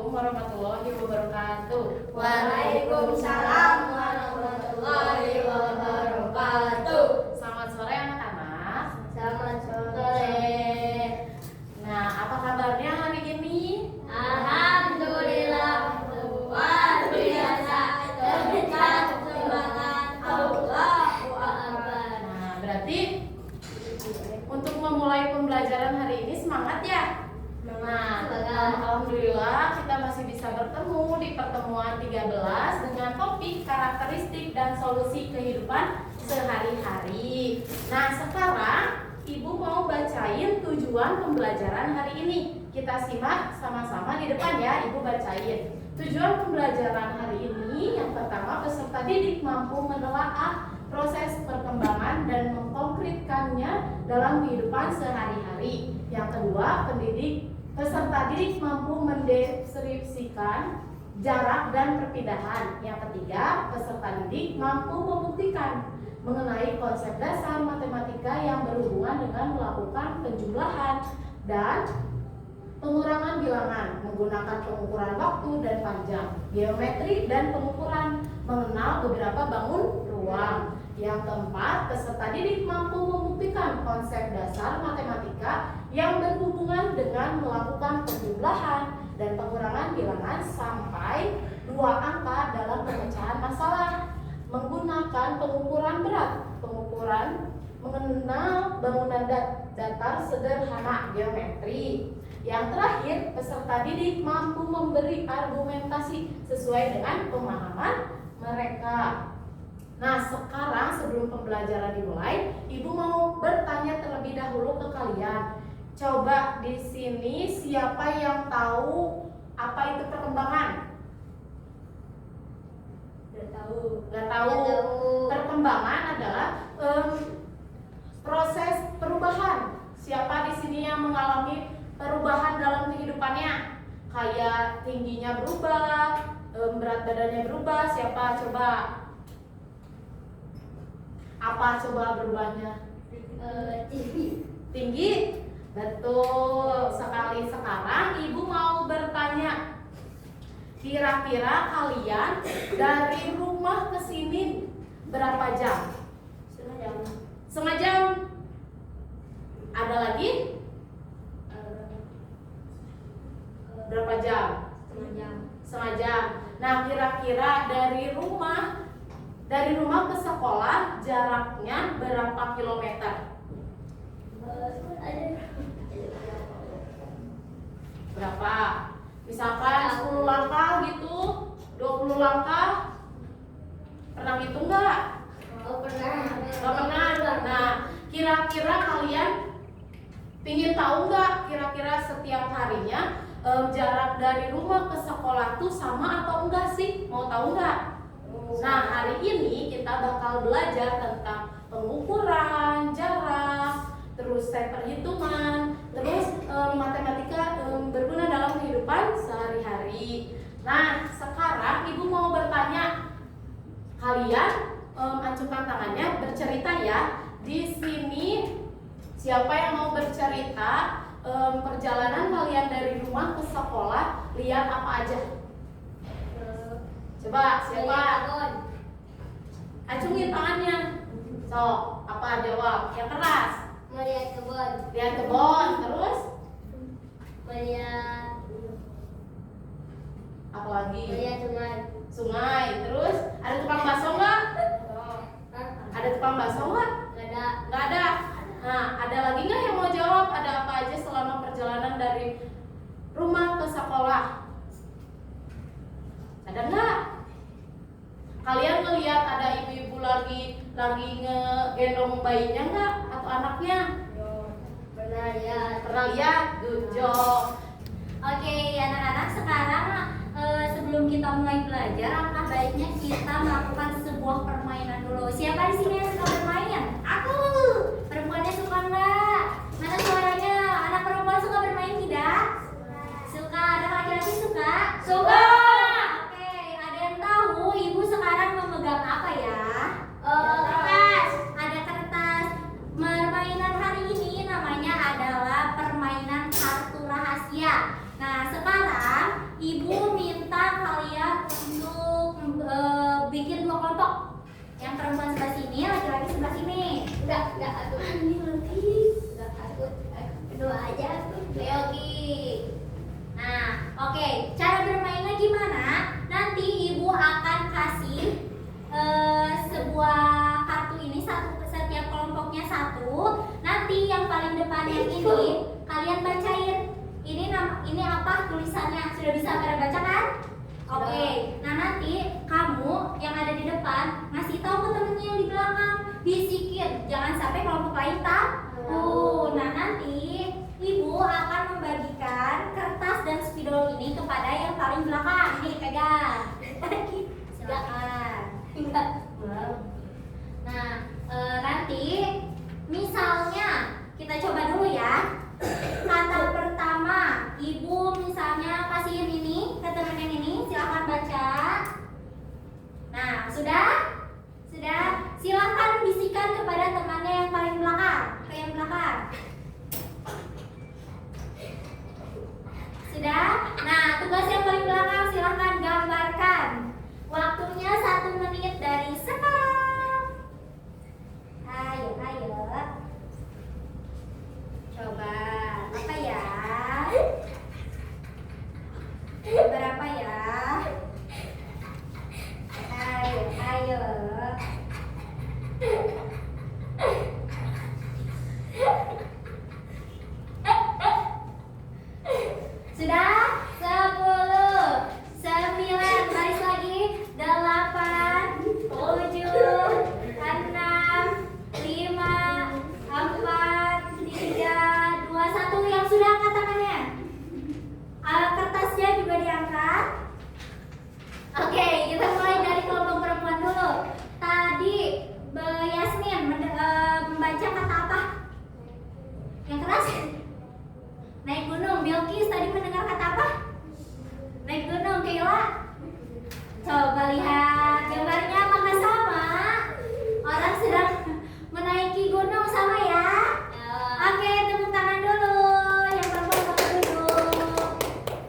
warahmatullahi wabarakatuh. Waalaikumsalam warahmatullahi wabarakatuh. Selamat sore anak-anak. Selamat sore. Nah, apa kabarnya hari ini? Alhamdulillah luar biasa. Berkat semangat Allahu Akbar. Nah, berarti untuk memulai pembelajaran hari ini semangat ya? Nah, alhamdulillah kita masih bisa bertemu di pertemuan 13 dengan topik karakteristik dan solusi kehidupan sehari-hari. Nah, sekarang Ibu mau bacain tujuan pembelajaran hari ini. Kita simak sama-sama di depan ya, Ibu bacain. Tujuan pembelajaran hari ini yang pertama, peserta didik mampu menelaah proses perkembangan dan mengkonkretkannya dalam kehidupan sehari-hari. Yang kedua, peserta didik mampu mendeskripsikan jarak dan perpindahan. Yang ketiga, peserta didik mampu membuktikan mengenai konsep dasar matematika yang berhubungan dengan melakukan penjumlahan dan pengurangan bilangan, menggunakan pengukuran waktu dan panjang, geometri dan pengukuran, mengenal beberapa bangun ruang. Yang keempat, peserta didik mampu membuktikan konsep dasar matematika yang berhubungan dengan melakukan penjumlahan dan pengurangan bilangan sampai 2 angka dalam pemecahan masalah, menggunakan pengukuran berat, mengenal bangunan datar sederhana, geometri. Yang terakhir, peserta didik mampu memberi argumentasi sesuai dengan pemahaman mereka. Nah, sekarang sebelum pembelajaran dimulai, Ibu mau bertanya terlebih dahulu ke kalian. Coba di sini siapa yang tahu apa itu perkembangan? Gak tahu. Perkembangan adalah proses perubahan. Siapa di sini yang mengalami perubahan dalam kehidupannya? Kayak tingginya berubah, berat badannya berubah. Siapa coba? Apa coba berubahnya? Tinggi? Betul sekali. Sekarang Ibu mau bertanya, kira-kira kalian dari rumah ke sini berapa jam? Setengah jam. Ada lagi? Berapa jam? Setengah jam. Nah, kira-kira dari rumah ke sekolah jaraknya berapa kilometer? Berapa? Misalkan 10 langkah gitu, 20 langkah. Pernah hitung nggak? Pernah. Nah, kira-kira kalian pingin tahu nggak kira-kira setiap harinya jarak dari rumah ke sekolah tuh sama atau enggak sih? Mau tahu nggak? Nah, hari ini kita bakal belajar tentang pengukuran jarak, terus set perhitungan, terus matematika berguna dalam kehidupan sehari-hari. Nah, sekarang Ibu mau bertanya, kalian acukan tangannya, bercerita ya. Di sini siapa yang mau bercerita perjalanan kalian dari rumah ke sekolah, lihat apa aja? Coba siapa? Acungin tangannya. So, apa jawab? Yang keras. Melihat kebun. Lihat kebun, terus? Melihat Apa lagi? sungai. Sungai, terus? Ada tukang bakso nggak? Ada tukang bakso nggak? Nggak ada. Nah, ada lagi nggak yang mau jawab? Ada apa aja selama perjalanan dari rumah ke sekolah? Ada nggak? Kalian ngelihat ada ibu-ibu lagi ngegendong bayinya nggak? Atau anaknya? Pernah lihat? Good job. Oke, anak-anak, sekarang sebelum kita mulai belajar, alangkah baiknya kita melakukan sebuah permainan dulu. Siapa di sini yang suka bermain? Aku. Perempuannya suka nggak? Mana suaranya? Anak perempuan suka bermain tidak? Suka. Anak laki-laki suka? Suka. Oke, ada yang tahu ibu sekarang memegang apa ya? Kertas. Ada kertas. Permainan hari ini namanya adalah permainan kartu rahasia. Nah, sekarang ibu Oke, cara bermainnya gimana? Nanti ibu akan kasih sebuah kartu ini setiap kelompoknya satu. Nanti yang paling depannya ini kalian bacain. Ini apa tulisannya? Sudah bisa pada baca kan? Oke. Nah nanti kamu yang ada di depan ngasih tahu ke temennya yang di belakang, bisikin. Jangan sampai kelompok lain tahu. Nah nanti ibu akan membagikan kertas dan spidol ini kepada yang paling belakang. Nih pegang. Silakan. Nah, nanti misalnya kita coba dulu ya. Kata pertama, ibu misalnya kasihin ini ke temen yang ini, silahkan baca. Nah, sudah? Sudah? Silahkan bisikan kepada temannya yang paling belakang, ke yang belakang. Sudah? Nah, tugas yang paling belakang silahkan gambarkan. Waktunya 1 menit dari sekarang. Ayo. Coba, apa ya? Berapa ya? Ayo. Sudah? 10, 9, baris lagi. 8, 7, 6, 5, 4, 3, 2, 1. Yang sudah angkat tangannya. Kertasnya juga diangkat. Oke, kita mulai dari kelompok perempuan dulu. Tadi Yasmin membaca kata apa? Yang keras? Naik gunung. Bilkis tadi mendengar kata apa? Naik gunung. Kayla? Coba lihat gambarnya, apakah sama? Orang sedang menaiki gunung, sama ya? Oke, tepuk tangan dulu. Yang perempuan boleh duduk.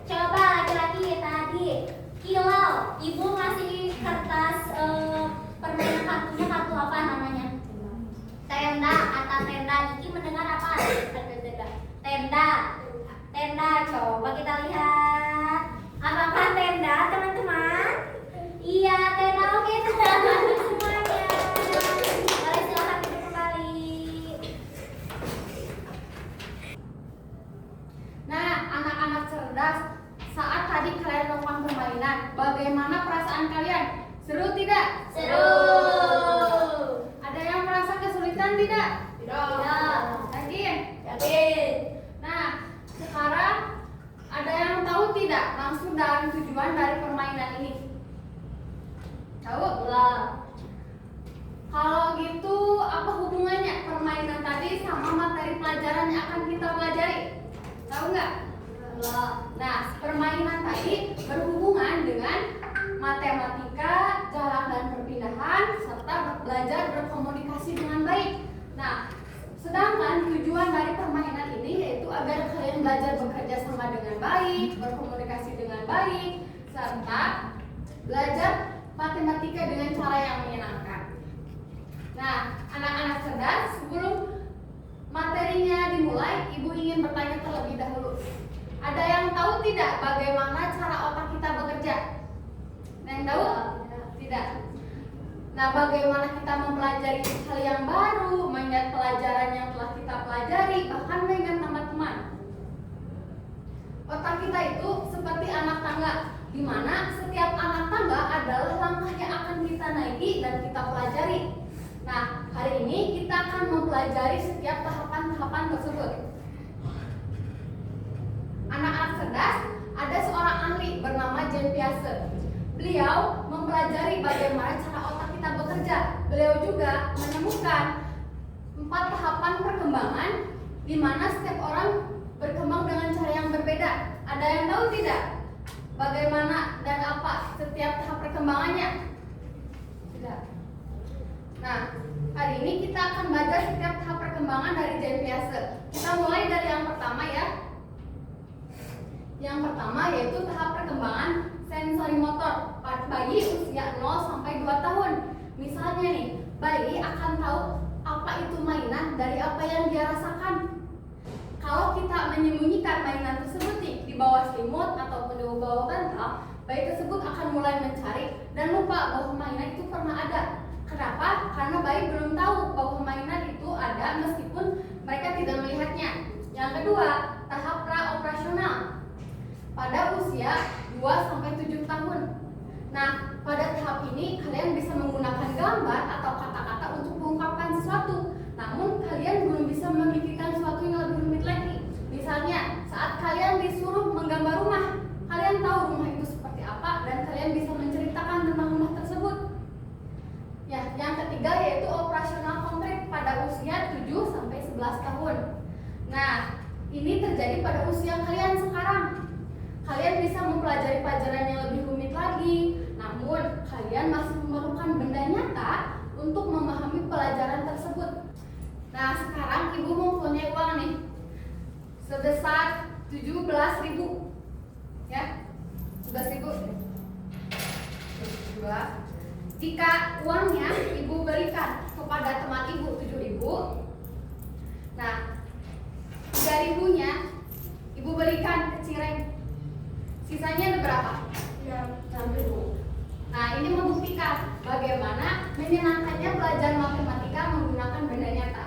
Coba laki-laki tadi kilau, ibu ngasih kertas permainan kartunya, kartu apa namanya? Tenda, kata tenda. Niki mendengar apa? Tenda. Coba kita lihat. Apakah tenda, teman-teman? Iya, tenda. Oke, tenda semuanya. Boleh silahkan duduk kembali. Nah, anak-anak cerdas, saat tadi kalian melakukan permainan, bagaimana perasaan kalian? Seru tidak? Seru. Ada yang merasa kesulitan tidak? Tidak. Yakin? Yakin. Nah, sekarang ada yang tahu tidak maksud dan tujuan dari permainan ini? Tahu? Enggak. Kalau gitu, apa hubungannya permainan tadi sama materi pelajaran yang akan kita pelajari? Tahu nggak? Enggak. Nah, permainan tadi berhubungan dengan matematika, jarak dan perpindahan, serta belajar berkomunikasi dengan baik. Nah, sedangkan tujuan dari permainan ini yaitu agar kalian belajar bekerja sama dengan baik, berkomunikasi dengan baik, serta belajar matematika dengan cara yang menyenangkan. Nah, anak-anak cerdas, sebelum materinya dimulai, ibu ingin bertanya terlebih dahulu. Ada yang tahu tidak bagaimana cara otak kita bekerja? Ada yang tahu? Tidak. Nah, bagaimana kita mempelajari hal yang baru, mengingat pelajaran yang telah kita pelajari, bahkan mengingat teman-teman. Otak kita itu seperti anak tangga, di mana setiap anak tangga adalah langkah yang akan kita naiki dan kita pelajari. Nah, hari ini kita akan mempelajari setiap tahapan-tahapan tersebut. Anak-anak cerdas, ada seorang ahli bernama Jean Piaget. Beliau mempelajari bagaimana cara otak kita bekerja. Beliau juga menemukan 4 tahapan perkembangan di mana setiap orang berkembang dengan cara yang berbeda. Ada yang tahu tidak bagaimana dan apa setiap tahap perkembangannya? Tidak. Nah, hari ini kita akan belajar setiap tahap perkembangan dari Jean Piaget. Kita mulai dari yang pertama ya. Yang pertama yaitu tahap perkembangan sensori motor pada bayi usia 0 sampai 2 tahun. Misalnya nih, bayi akan tahu apa itu mainan dari apa yang dia rasakan. Kalau kita menyembunyikan mainan tersebut di bawah selimut ataupun di bayi tersebut akan mulai mencari dan lupa bahwa mainan itu pernah ada. Kenapa? Karena bayi belum tahu bahwa mainan itu ada meskipun mereka tidak melihatnya. Yang kedua, tahap pra-operasional pada usia 2-7 tahun. Nah, pada tahap ini kalian bisa menggunakan gambar atau kata-kata untuk mengungkapkan sesuatu. Namun kalian belum bisa memikirkan sesuatu yang lebih rumit lagi. Misalnya, saat kalian disuruh menggambar rumah, kalian tahu rumah itu seperti apa dan kalian bisa menceritakan tentang rumah tersebut. Ya, yang ketiga yaitu operasional konkret pada usia 7-11 tahun. Nah, ini terjadi pada usia kalian sekarang. Kalian bisa mempelajari pelajaran yang lebih rumit lagi, namun kalian masih memerlukan benda nyata untuk memahami pelajaran tersebut. Nah, sekarang ibu mempunyai uang nih sebesar 17.000, ya, 17.000. Jika uangnya ibu berikan kepada teman ibu 7.000, nah 3.000-nya ibu berikan ke Cireng. Sisanya ada berapa? 6.000. Nah, ini membuktikan bagaimana menyenangkannya belajar matematika menggunakan benda nyata.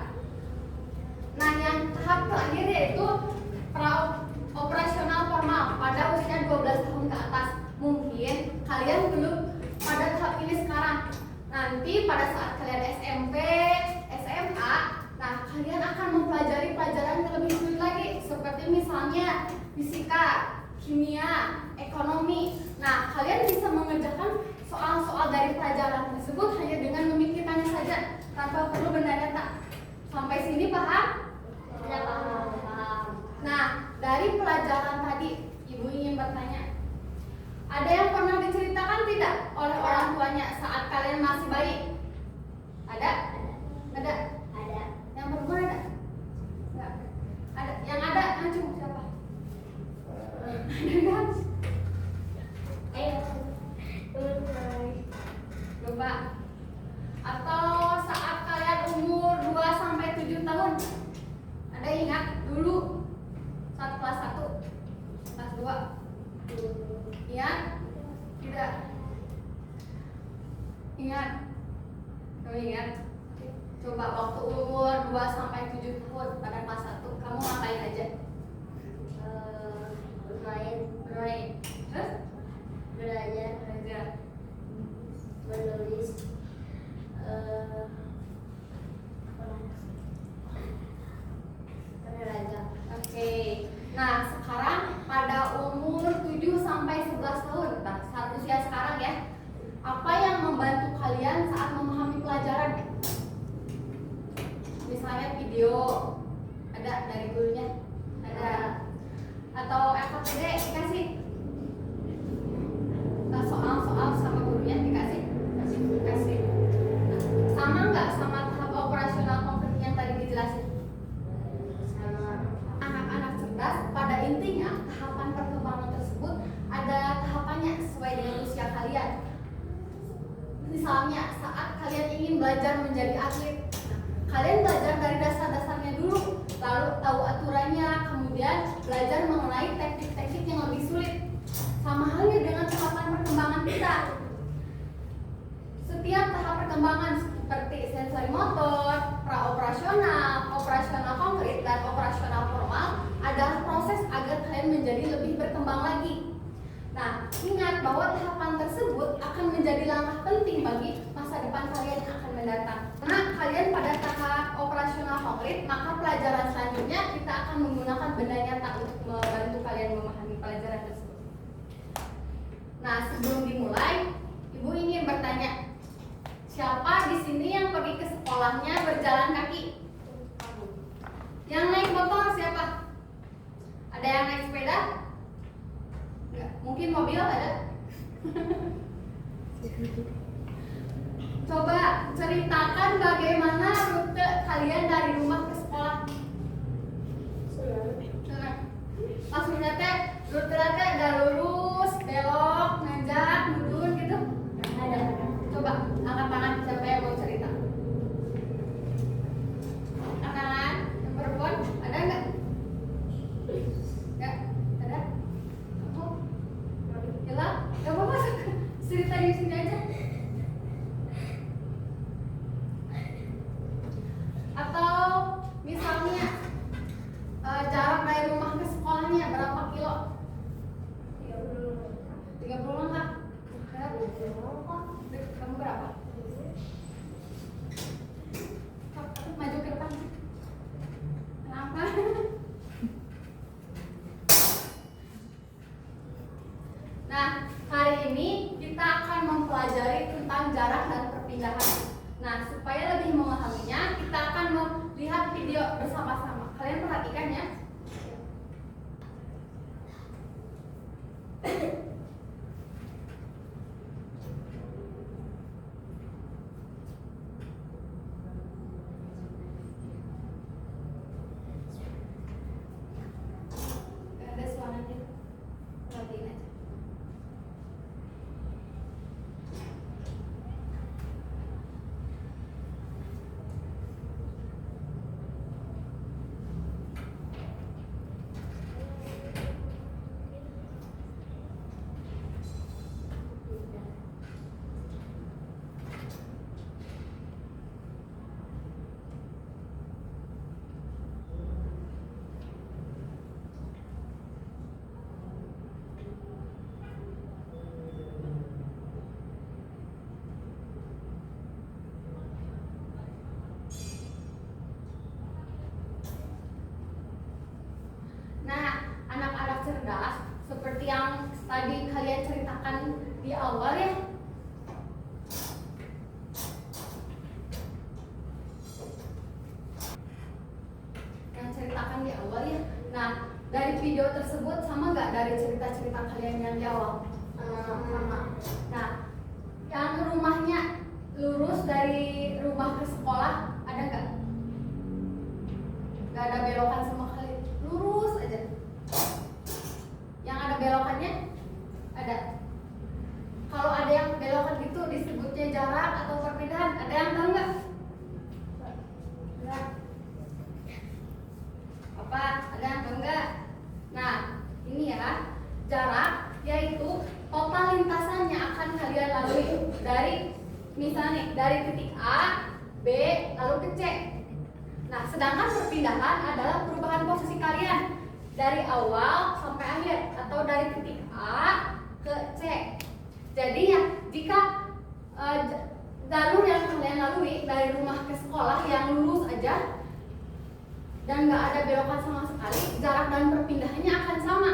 Nah, yang tahap terakhir yaitu operasional formal pada usia 12 tahun ke atas. Mungkin kalian belum pada tahap ini sekarang. Nanti pada saat kalian SMP, SMA, nah kalian akan mempelajari pelajaran yang lebih sulit lagi, seperti misalnya fisika, kimia, ekonomi. Nah, kalian bisa mengerjakan soal-soal dari pelajaran tersebut hanya dengan memikirkannya saja tanpa perlu benda nyata. Sampai sini paham? Ya, paham. Nah, dari pelajaran tadi, ibu ingin bertanya, ada yang pernah diceritakan tidak oleh orang tuanya saat kalian masih bayi? Ada? Ada? Ada. Yang perempuan ada? Enggak. Ada. Yang ada, Anjung siapa? Ada kan? Lupa. Atau saat kalian umur 2-7 tahun, ada ingat dulu saat kelas 1, kelas 2? Ingat? Tidak? Ingat? Kamu ingat? Coba waktu umur 2-7 tahun pada kelas 1, kamu ngapain aja? Bermain. Terus? Belajar. Menulis. Olahraga. Oke. Nah, sekarang pada umur 7-11 tahun, nah, saat usia sekarang ya, apa yang membantu kalian saat memahami pelajaran? Misalnya video, ada dari gurunya, ada, atau FKTD dikasih, nah, soal-soal sama gurunya dikasih. Nah, sama nggak sama tahap operasional konkret yang tadi dijelasin? Anak-anak cerdas pada intinya tahapan perkembangan tersebut ada tahapannya sesuai dengan usia kalian. Misalnya saat kalian ingin belajar menjadi atlet, kalian belajar dari dasar-dasarnya dulu, lalu tahu aturannya, kemudian belajar mengenai teknik-teknik yang lebih sulit. Sama halnya dengan tahapan perkembangan kita. Setiap tahap perkembangan seperti sensori motor, praoperasional, operasional konkret, dan operasional formal adalah proses agar kalian menjadi lebih berkembang lagi. Nah, ingat bahwa tahapan tersebut akan menjadi langkah penting bagi masa depan kalian yang akan mendatang. Karena kalian pada tahap operasional konkret, maka pelajaran selanjutnya kita akan menggunakan benda nyata untuk membantu kalian memahami pelajaran tersebut. Nah, sebelum dimulai, Ibu ingin bertanya, siapa di sini yang pergi ke sekolahnya berjalan kaki? Yang naik motor siapa? Ada yang naik sepeda? Enggak. Mungkin mobil ada? Coba ceritakan bagaimana rute kalian dari rumah ke sekolah. Maksudnya teh rute teh ada lurus, belok, nanjak, mudun gitu? Ada. Coba angkat tangan siapa yang mau cerita. Angkat tangan yang perempuan ada nggak? Nggak ada. Kamu? Jelas? Enggak? Gak apa-apa, cerita di sini aja. Atau misalnya jarak dari rumah ke sekolahnya berapa kilo? 30 enggak? Kamu berapa? Maju ke depan. Kenapa? Nah, hari ini kita akan mempelajari tentang jarak dan perpindahan. Nah, supaya lebih memahaminya, kita akan melihat video bersama-sama. Kalian perhatikan ya. Gak ada suaranya. Perhatiin aja. Nah, anak-anak cerdas seperti yang tadi kalian ceritakan di awal ya. Yang ceritakan di awal ya. Nah, dari video tersebut sama nggak dari cerita-cerita kalian yang di awal? Sama. Nah, yang rumahnya lurus dari rumah ke sekolah ada nggak? Nggak ada belokan sama kali, lurus aja. Yang ada belokannya ada. Kalau ada yang belokan gitu disebutnya jarak atau perpindahan. Ada yang tahu nggak? Enggak. Apa? Ada yang tahu nggak? Nah, ini ya, jarak yaitu total lintasan yang akan kalian lalui dari misalnya dari titik A, B, lalu ke C. Nah, sedangkan perpindahan adalah perubahan posisi kalian dari awal sampai akhir atau dari titik A ke C. Jadi ya, jika jalur yang kalian lalui dari rumah ke sekolah yang lurus aja dan nggak ada belokan sama sekali, jarak dan perpindahannya akan sama.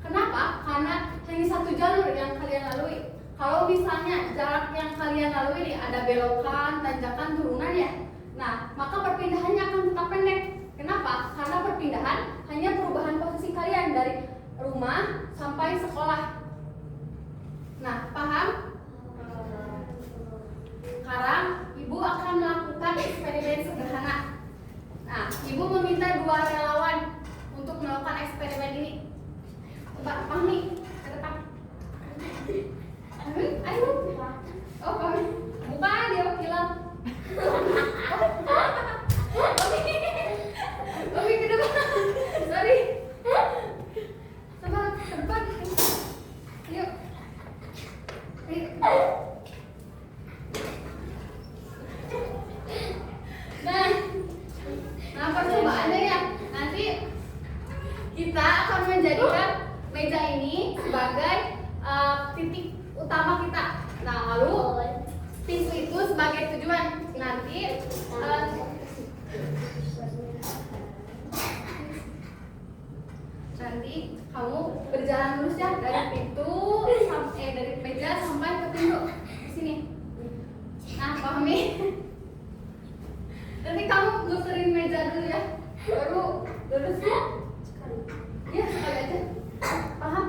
Kenapa? Karena hanya satu jalur yang kalian lalui. Kalau misalnya jarak yang kalian lalui ini ada belokan, tanjakan, turunan ya, nah maka perpindahannya akan tetap pendek. Kenapa? Karena perpindahan hanya perubahan posisi kalian dari rumah sampai sekolah. Nah, paham? Sekarang ibu akan melakukan eksperimen sederhana. Nah, ibu meminta 2 relawan untuk melakukan eksperimen ini. Coba Fahmi, ke depan. Ayo. Oh, Fahmi. Bukan, dia film. Oke, ke depan. Sorry. Coba ke depan. Yuk. Nah, percobaannya ya. Nanti kita akan menjadikan meja ini sebagai titik utama kita. Nah, lalu tisu itu sebagai tujuan. Nanti kamu berjalan lurus ya dari pintu sampai dari meja sampai ke pintu di sini. Nah, pahami? Nanti kamu muterin meja dulu ya, baru lurus ya. Ya, sekali aja. Paham?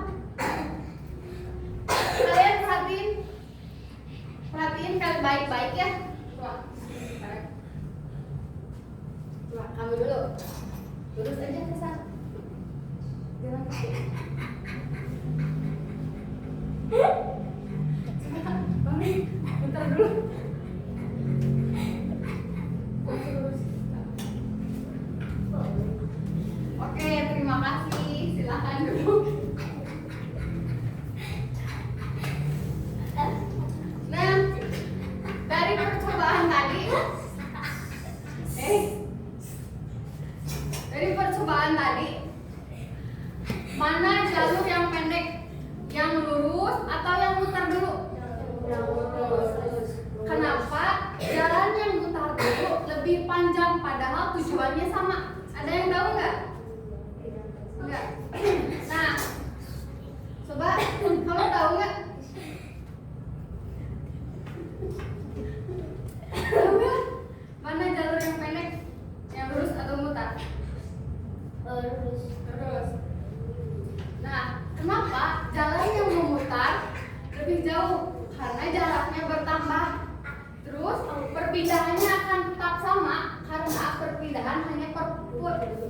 Kalian perhatiin kan baik-baik ya. Coba kamu dulu lurus aja ke sana. Jangan Mami, bentar dulu. Oke, terima kasih. Silakan dulu. lurus atau yang muter dulu? Kenapa jalan yang muter dulu lebih panjang padahal tujuannya sama? Ada yang tahu nggak? Enggak. Nah, coba kamu tahu nggak? Tahu nggak? Mana jalur yang pendek, yang lurus atau mutar? Lurus. Lurus. Nah, kenapa jalan yang memutar lebih jauh? Karena jaraknya bertambah. Terus perpindahannya akan tetap sama karena perpindahan hanya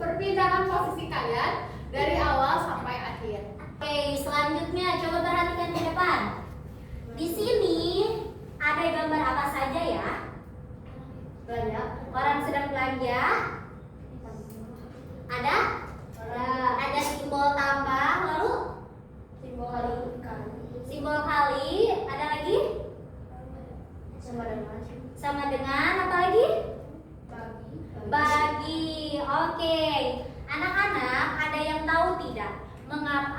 perpindahan posisi kalian dari awal sampai akhir. Oke, selanjutnya coba perhatikan ke depan. Di sini ada gambar apa saja ya? Belanja. Orang sedang belanja. Ada? Ada simbol tambah, lalu Simbol kali. simbol kali, ada lagi? Sama dengan apa lagi? Bagi. Oke. Anak-anak, ada yang tahu tidak?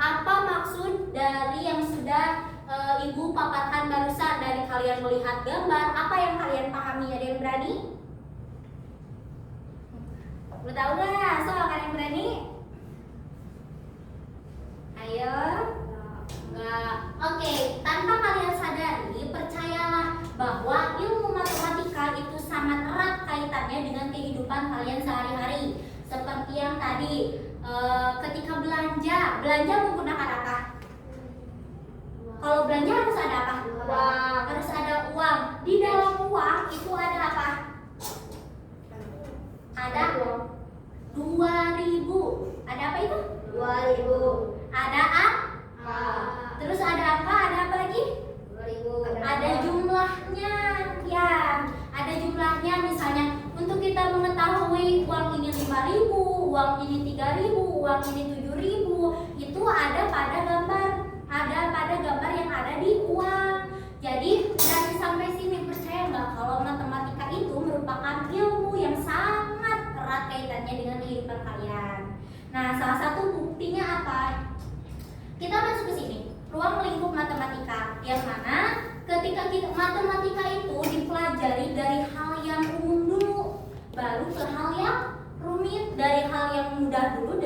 Apa maksud dari yang sudah Ibu paparkan barusan dari kalian melihat gambar? Apa yang kalian pahami? Ada yang berani? Lu tahu nggak? So, ada yang berani? Ayo. Enggak. Oke, tanpa kalian sadari, percayalah bahwa ilmu matematika itu sangat erat kaitannya dengan kehidupan kalian sehari-hari. Seperti yang tadi, ketika belanja menggunakan apa? Kalau belanja harus ada apa? Uang. Harus ada uang. Di dalam uang itu ada apa? Ada 2.000. Ada apa itu? 2.000. Ada terus ada apa? Ada apa lagi? 2.000. Ada jumlahnya, ya. Ada jumlahnya, misalnya untuk kita mengetahui uang ini 5.000, uang ini 3.000, uang ini 7.000, itu ada pada gambar yang ada di uang. Jadi dari sampai sini percaya nggak kalau matematika itu merupakan ilmu yang sangat erat kaitannya dengan kehidupan kalian. Nah, salah satu buktinya apa? Kita masuk ke sini, ruang lingkup matematika, yang mana ketika matematika itu dipelajari dari hal yang umum dulu, baru ke hal yang rumit, dari hal yang mudah dulu,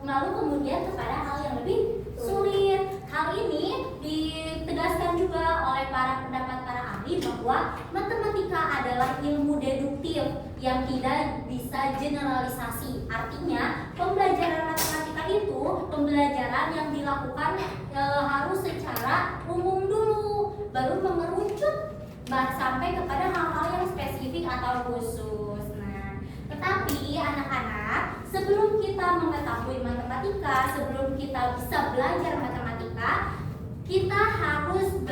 lalu kemudian kepada hal yang lebih sulit. Hal ini ditegaskan juga oleh pendapat para ahli bahwa matematika adalah ilmu deduktif yang tidak bisa generalisasi. Artinya pembelajaran matematika itu pembelajaran yang dilakukan harus secara umum dulu, baru mengerucut sampai kepada hal-hal yang spesifik atau khusus. Nah, tetapi anak-anak, sebelum kita mengetahui matematika, sebelum kita bisa belajar matematika, kita harus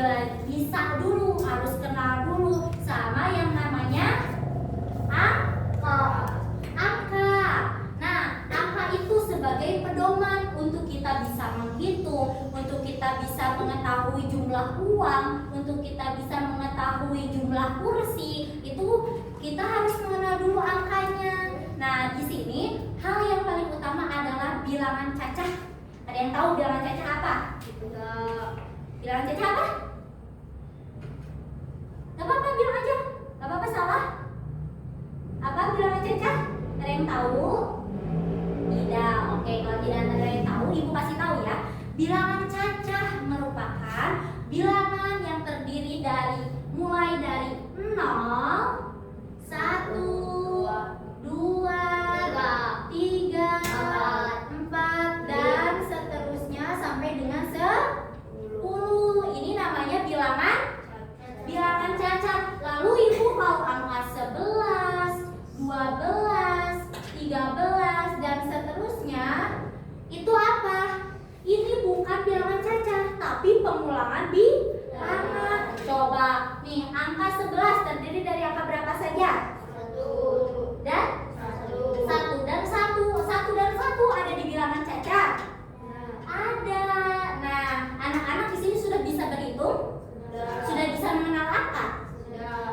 bisa dulu, harus kenal dulu sama yang namanya angka. Nah, angka itu sebagai pedoman untuk kita bisa menghitung, untuk kita bisa mengetahui jumlah uang, untuk kita bisa mengetahui jumlah kursi. Itu kita harus mengenal dulu angkanya. Nah, di sini hal yang paling utama adalah bilangan cacah. Ada yang tahu bilangan cacah apa? Bilangan cacah apa? Gak apa-apa, bilang aja. Gak apa-apa salah. Apa bilangan cacah? Ada yang tahu? Tidak. Oke, kalau tidak ada yang tahu, Ibu kasih tahu ya. Bilangan cacah merupakan bilangan yang terdiri dari mulai dari 0, 1, 2, 3, 4, dan seterusnya sampai dengan 10. Ini namanya bilangan cacat. Lalu Ibu kalau angka 11, 12, 13, dan seterusnya itu apa? Ini bukan bilangan cacat, tapi pengulangan bilangan. Coba nih, angka 11 terdiri dari angka berapa saja? 1 Dan 1 dan 1 ada di bilangan cacat? Ada. Nah, anak-anak di sini sudah bisa berhitung? Sudah bisa mengenal angka?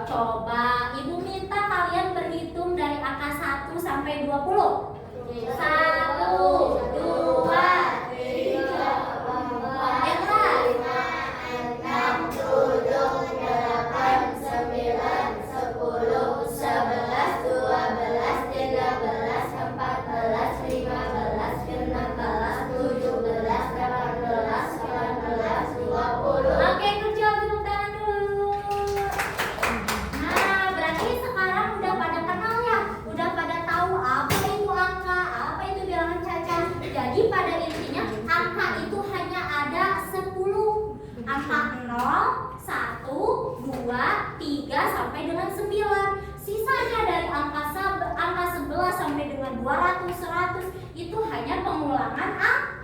Coba Ibu minta kalian berhitung dari angka 1 sampai 20. 1, 2, 3, 4, 5, 6, 7, 8, 9, 10. 3 sampai dengan 9. Sisanya dari angka 11 sampai dengan 200, 100 itu hanya pengulangan angka.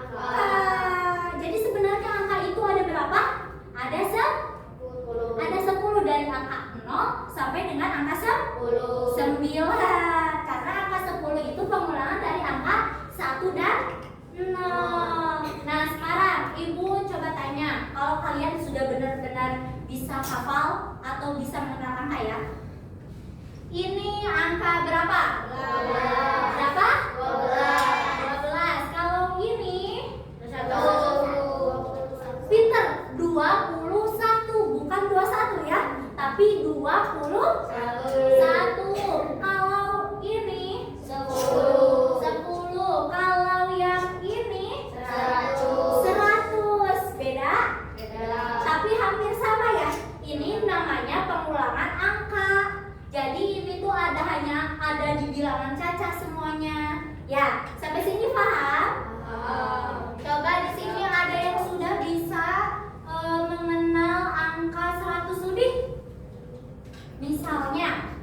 Jadi sebenarnya angka itu ada berapa? Ada 10 dari angka 0 sampai dengan angka 9. Karena angka 10 itu pengulangan dari angka 1 dan 0. Nah, sekarang Ibu coba tanya, kalau kalian sudah benar-benar bisa hafal atau bisa mengenal angka ya. Ini angka berapa? 12. Berapa? 12. 12. Kalau ini 1. pinter, 21, bukan 21 ya, tapi 21. Kalau ini 10. Kalau yang ini 100. Beda? Tapi hampir sama ya. Ini namanya pengulangan angka. Jadi ini tuh ada di bilangan caca semuanya. Ya, sampai sini paham? Coba di sini ada yang sudah bisa mengenal angka 100 lebih. Misalnya,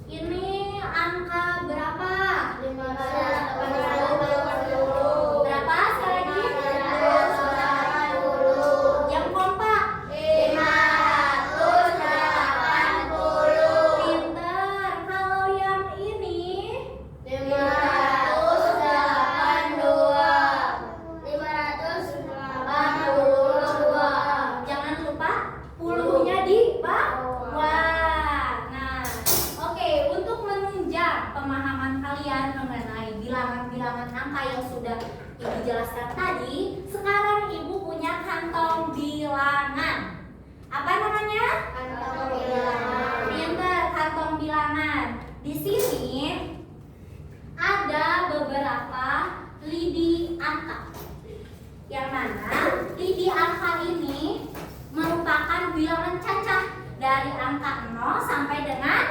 ini angka berapa? 580. Berapa sekali lagi? 580. Yang kompak. 580. Pinter. Kalau yang ini 582. jangan lupa puluhnya di bawah. Nah, oke, untuk menunjang pemahaman kalian mengenai bilangan-bilangan angka yang sudah Ibu jelaskan tadi, sekarang Ibu punya kantong bilangan. Apa namanya? Pinter, kantong bilangan. Di sini ada beberapa lidi angka. Yang mana lidi angka ini merupakan bilangan cacah dari angka 0 sampai dengan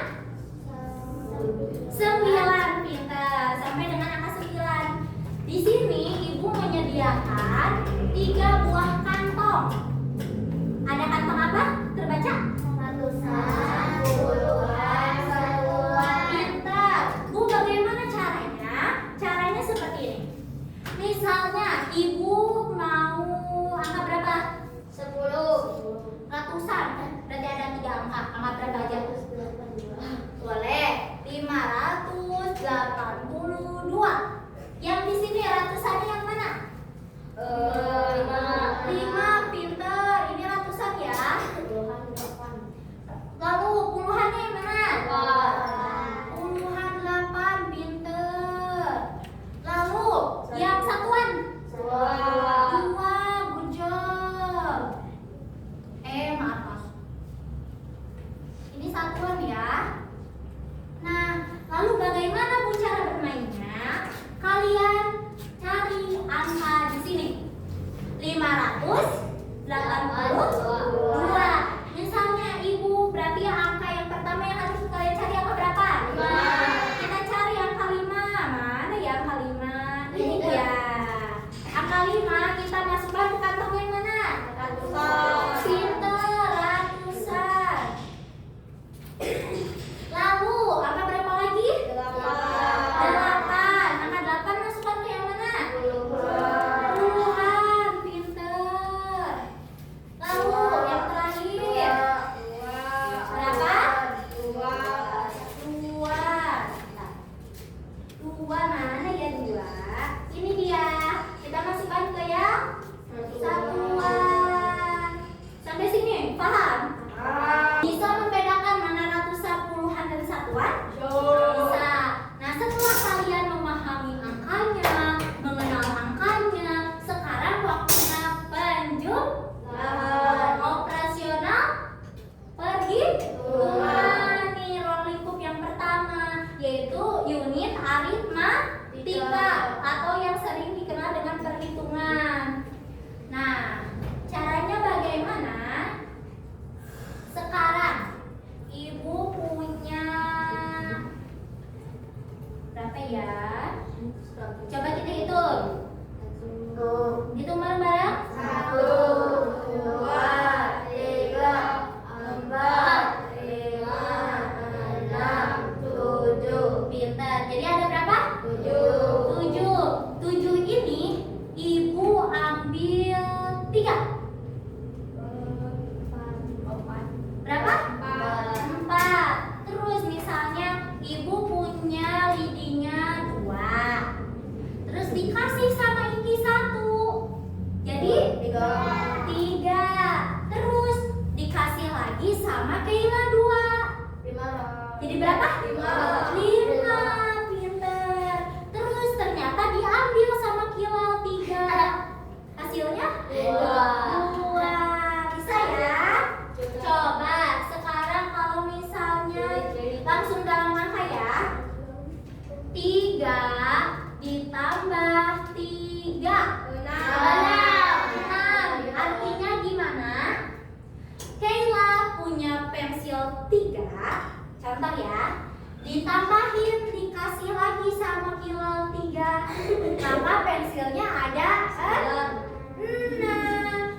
9. Pinter, sampai dengan angka 9. Di sini Ibu menyediakan 3 buah kantong. pensil 3, contoh ya, ditambahin dikasih lagi sama kilal 3, maka pensilnya ada 6.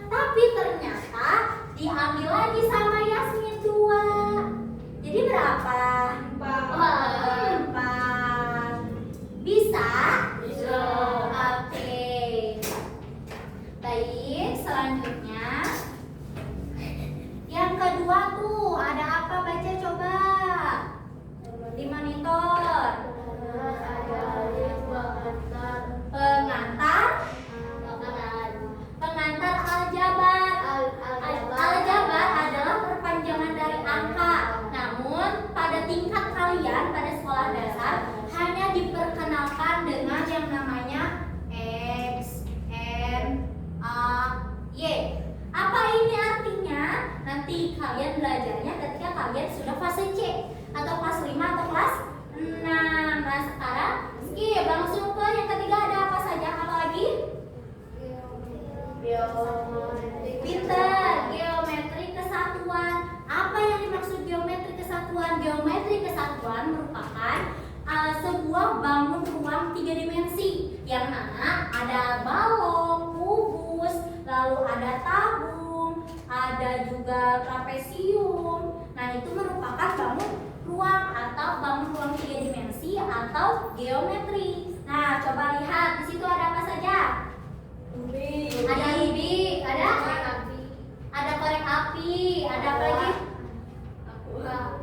Tapi ternyata diambil lagi sama Yasmin 2, jadi berapa? 4. Bisa? Bisa. Oke. Baik, selanjutnya yang kedua tuh ada apa, baca coba di monitor. Pengantar aljabar. Aljabar adalah perpanjangan dari angka. Namun pada tingkat kalian pada sekolah dasar hanya diperkenalkan dengan yang namanya X, N, A, Y. Apa ini artinya? Nanti kalian belajarnya ketika kalian sudah fase C atau kelas 5 atau kelas 6. Nah sekarang skip langsung ke yang ketiga, ada apa saja? Apa lagi? Pinter, geometri kesatuan. Apa yang dimaksud geometri kesatuan? Geometri kesatuan merupakan sebuah bangun ruang 3 dimensi yang mana ada balon, kubus, lalu ada tabung, ada juga trapesium. Nah itu merupakan bangun ruang atau bangun ruang 3 dimensi atau geometri. Nah coba lihat di situ ada apa saja? Ada ubik, ada korek api, ada apa lagi?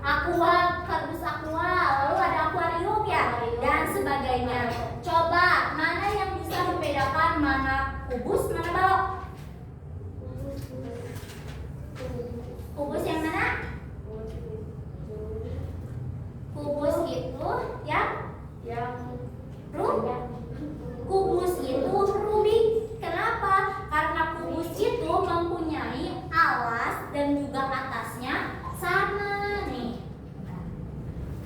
Aqua, kardus aqua, lalu ada akuarium ya, dan sebagainya. Coba mana yang bisa membedakan mana kubus, mana balok? Kubus yang mana? Kubus itu yang kubus itu rubik. Kenapa? Karena kubus itu mempunyai alas dan juga atasnya sama nih.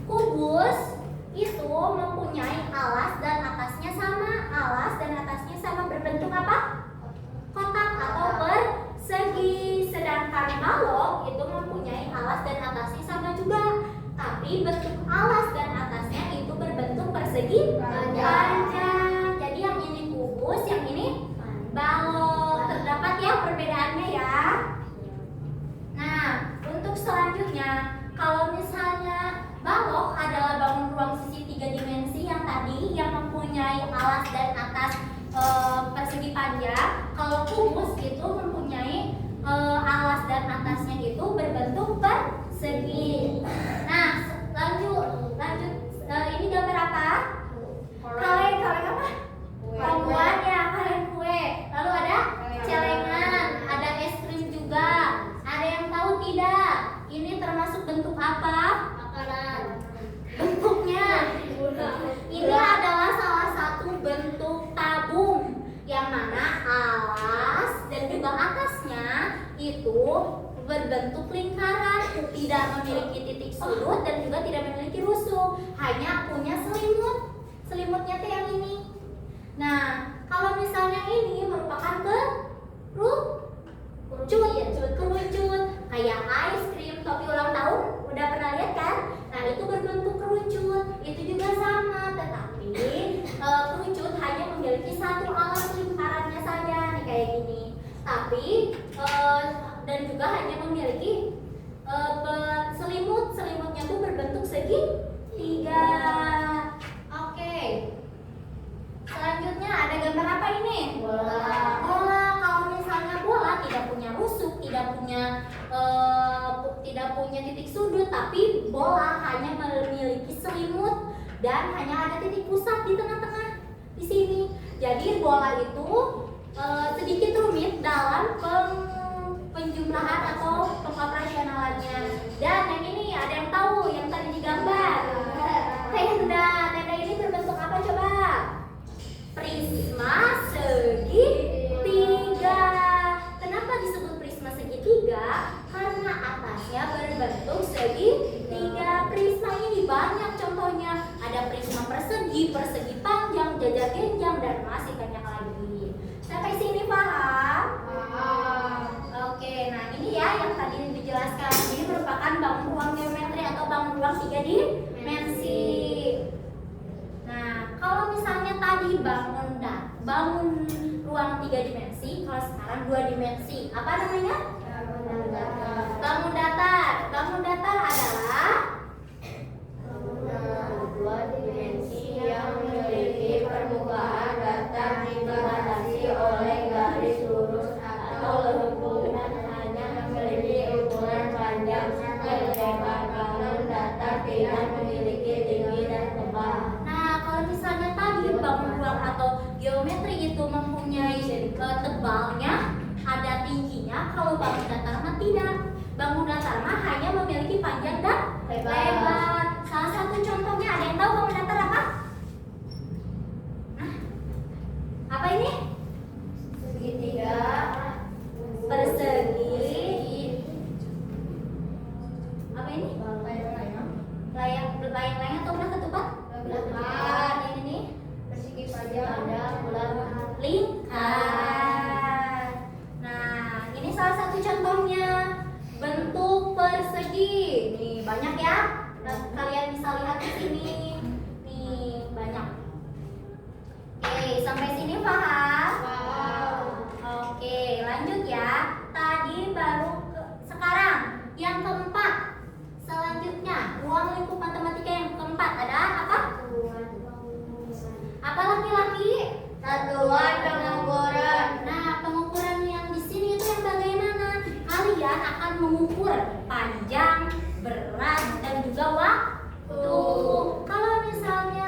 Kubus itu mempunyai alas dan atasnya sama. Alas dan atasnya sama, berbentuk apa? Kotak atau persegi. Sedangkan balok itu mempunyai alas dan atasnya sama juga, tapi bentuk alas dan atasnya itu berbentuk persegi panjang. Jadi yang ini kubus, yang ini balok. Terdapat ya perbedaannya ya. Nah, untuk selanjutnya, kalau misalnya balok adalah bangun ruang sisi 3 dimensi yang tadi yang mempunyai alas dan atas persegi panjang. Kalau kubus itu mempunyai alas dan atasnya itu berbentuk persegi. Nah, lanjut. Ini gambar apa? Kaleng apa? Ramuan ya, kaleng kue. Lalu ada celengan, ada es krim juga. Ada yang tahu tidak? Ini termasuk bentuk apa? Makanan. Bentuknya ini adalah salah satu bentuk tabung yang mana alas dan juga atasnya itu berbentuk lingkaran, tidak memiliki titik sudut dan juga tidak memiliki rusuk, hanya punya selimut. Selimutnya tuh yang ini. Nah, kalau misalnya ini merupakan kerucut kayak es krim, topi ulang tahun, udah pernah lihat kan? Nah itu berbentuk kerucut, itu juga sama, tetapi kerucut hanya memiliki satu alas lingkarannya saja nih kayak gini. Tapi dan juga hanya memiliki selimutnya tuh berbentuk segitiga. Oke. Selanjutnya ada gambar apa ini? Bola. Kalau misalnya bola tidak punya rusuk, tidak punya titik sudut, tapi bola hanya memiliki selimut dan hanya ada titik pusat di tengah-tengah di sini. Jadi bola itu sedikit rumit dalam penjumlahan atau pengoperasionalannya. Dan yang ini ada yang tahu yang tadi digambar? Tenda ini berbentuk apa coba? Prisma segitiga. Kenapa disebut prisma segitiga? Karena atasnya berbentuk segitiga. Prisma ini banyak contohnya. Ada prisma persegi, persegi panjang, jajar genjang, dan masih banyak lagi. Sampai sini paham? Oke, nah ini ya yang tadi dijelaskan. Ini merupakan bangun 3 dimensi. Nah, kalau misalnya tadi bangun ruang 3 dimensi, kalau sekarang 2 dimensi, apa namanya? Bangun datar. Bangun datar adalah Dua dimensi yang memiliki permukaan datar dibatasi oleh garis lurus atau lengkung dan hanya memiliki ukuran panjang dan lebar. Bangun datar tidak memiliki tinggi dan tebal. Nah, kalau misalnya tadi bangun ruang atau geometri itu mempunyai tebalnya, ada tingginya, kalau bangun datar mah tidak. Bangun datar mah hanya memiliki panjang dan lebar. Salah satu contohnya, ada yang tahu bangun datar apa? Nah, apa ini? Segitiga Persegi. Apa ini? Layang-layang atau belah ketupat? Ketupat. Ini nih. persegi panjang dan bulat. Lingkar. Nah, ini salah satu contohnya bentuk persegi. Nih banyak ya. Nah, kalian bisa lihat di sini. Nih banyak. Oke, sampai sini paham? Oke, lanjut ya. Tadi sekarang yang keempat. Selanjutnya, ruang lingkup matematika yang keempat ada apa? Apa laki-laki? Satuan pengukuran. Nah, pengukuran yang di sini itu yang bagaimana? Kalian akan mengukur panjang, berat, dan juga waktu. Kalau misalnya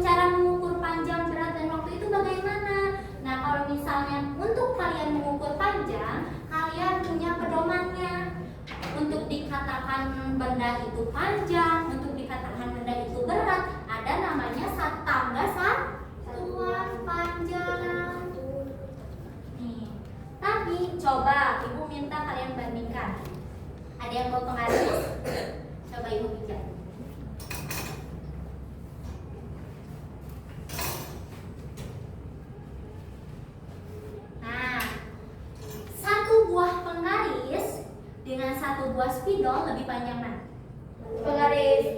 cara mengukur panjang, berat, dan waktu itu bagaimana? Nah, kalau misalnya untuk kalian mengukur panjang, kalian punya pedomannya. Untuk dikatakan benda itu panjang, untuk dikatakan benda itu berat, ada namanya tangga satuan panjang. Nih, tadi coba ibu minta kalian bandingkan. Ada yang mau penggaris? Coba ibu pijat. Nah, satu buah penggaris dengan satu buah spidol lebih panjang mana? Penggaris.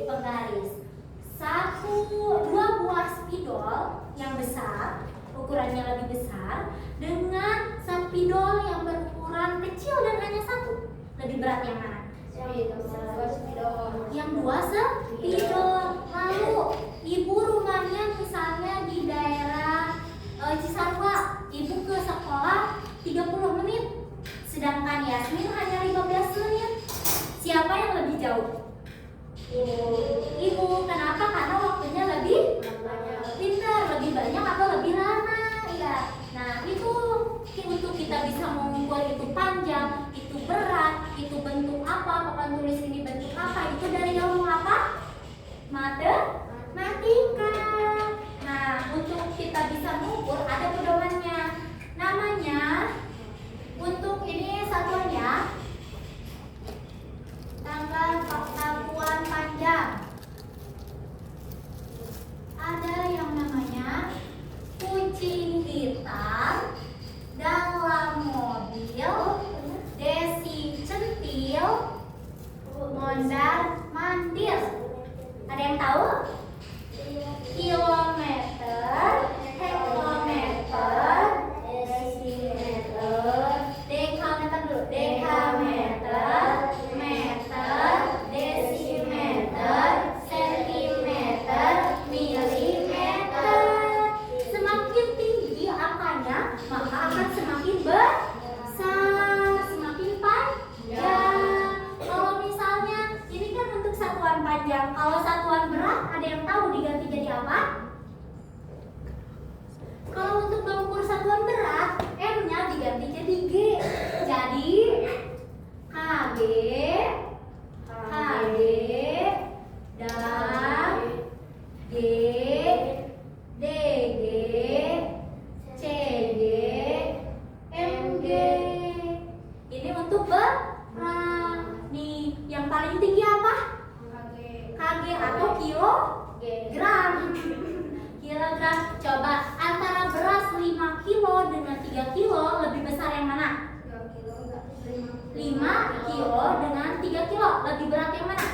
Dua buah spidol yang besar, ukurannya lebih besar, dengan spidol yang berukuran kecil dan hanya satu, lebih berat yang mana? Yang dua spidol. Lalu ibu rumahnya misalnya di daerah Cisarua, ibu ke sekolah 30 menit, sedangkan Yasmin hanya 15 menit. Siapa yang lebih jauh? Ibu. Kenapa? Karena waktunya lebih pintar, lebih banyak atau lebih lama ya. Nah, itu untuk kita bisa mengukur itu panjang, itu berat, itu bentuk apa, papan tulis ini bentuk apa, itu dari ilmu apa? Matematika. Nah, untuk kita bisa mengukur ada pedomannya. Namanya untuk ini satuannya tangga satuan panjang. Ada yang namanya kucing hitam dalam mobil, desi centil, mondar mandir. Ada yang tahu? Kilometer, hektometer, desimeter dulu. Dekameter, meter, desimeter, sentimeter, milimeter. Semakin tinggi angkanya, maka akan semakin besar, semakin panjang. Kalau misalnya ini kan untuk satuan panjang, kalau satuan berat ada yang tahu diganti jadi apa? Kalau untuk mengukur satuan berat, M-nya diganti jadi G. Jadi KG, dan G, DG, CG, MG. Ini untuk berat. Nih, yang paling tinggi apa? KG atau kilogram. Kilogram. Coba antara beras 5 kilo dengan 3 kilo lebih besar yang mana? 5 5 kilo dengan 3 kilo. Lebih berat yang mana?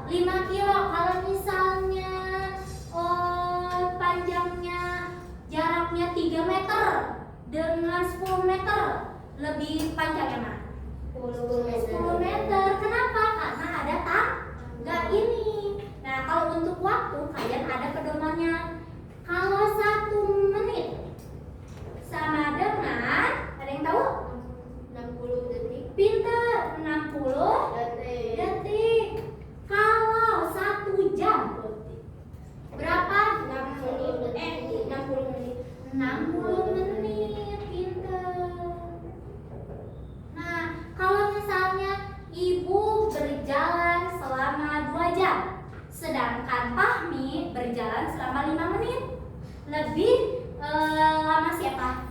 5 kilo. Kalau misalnya panjangnya jaraknya 3 meter dengan 10 meter, lebih panjang yang mana? 10 meter. Kenapa? Karena ada tangga ini. Nah, kalau untuk waktu kalian ada pedomannya. Kalau 1 menit sama dengan, ada yang tahu? 60 detik. Pintar, 60 detik. Kalau 1 jam berapa? 60 detik. 60 menit. 60 menit. Pintar. Nah, kalau misalnya ibu berjalan selama 2 jam, sedangkan Fahmi berjalan selama 5 menit, lebih lama siapa?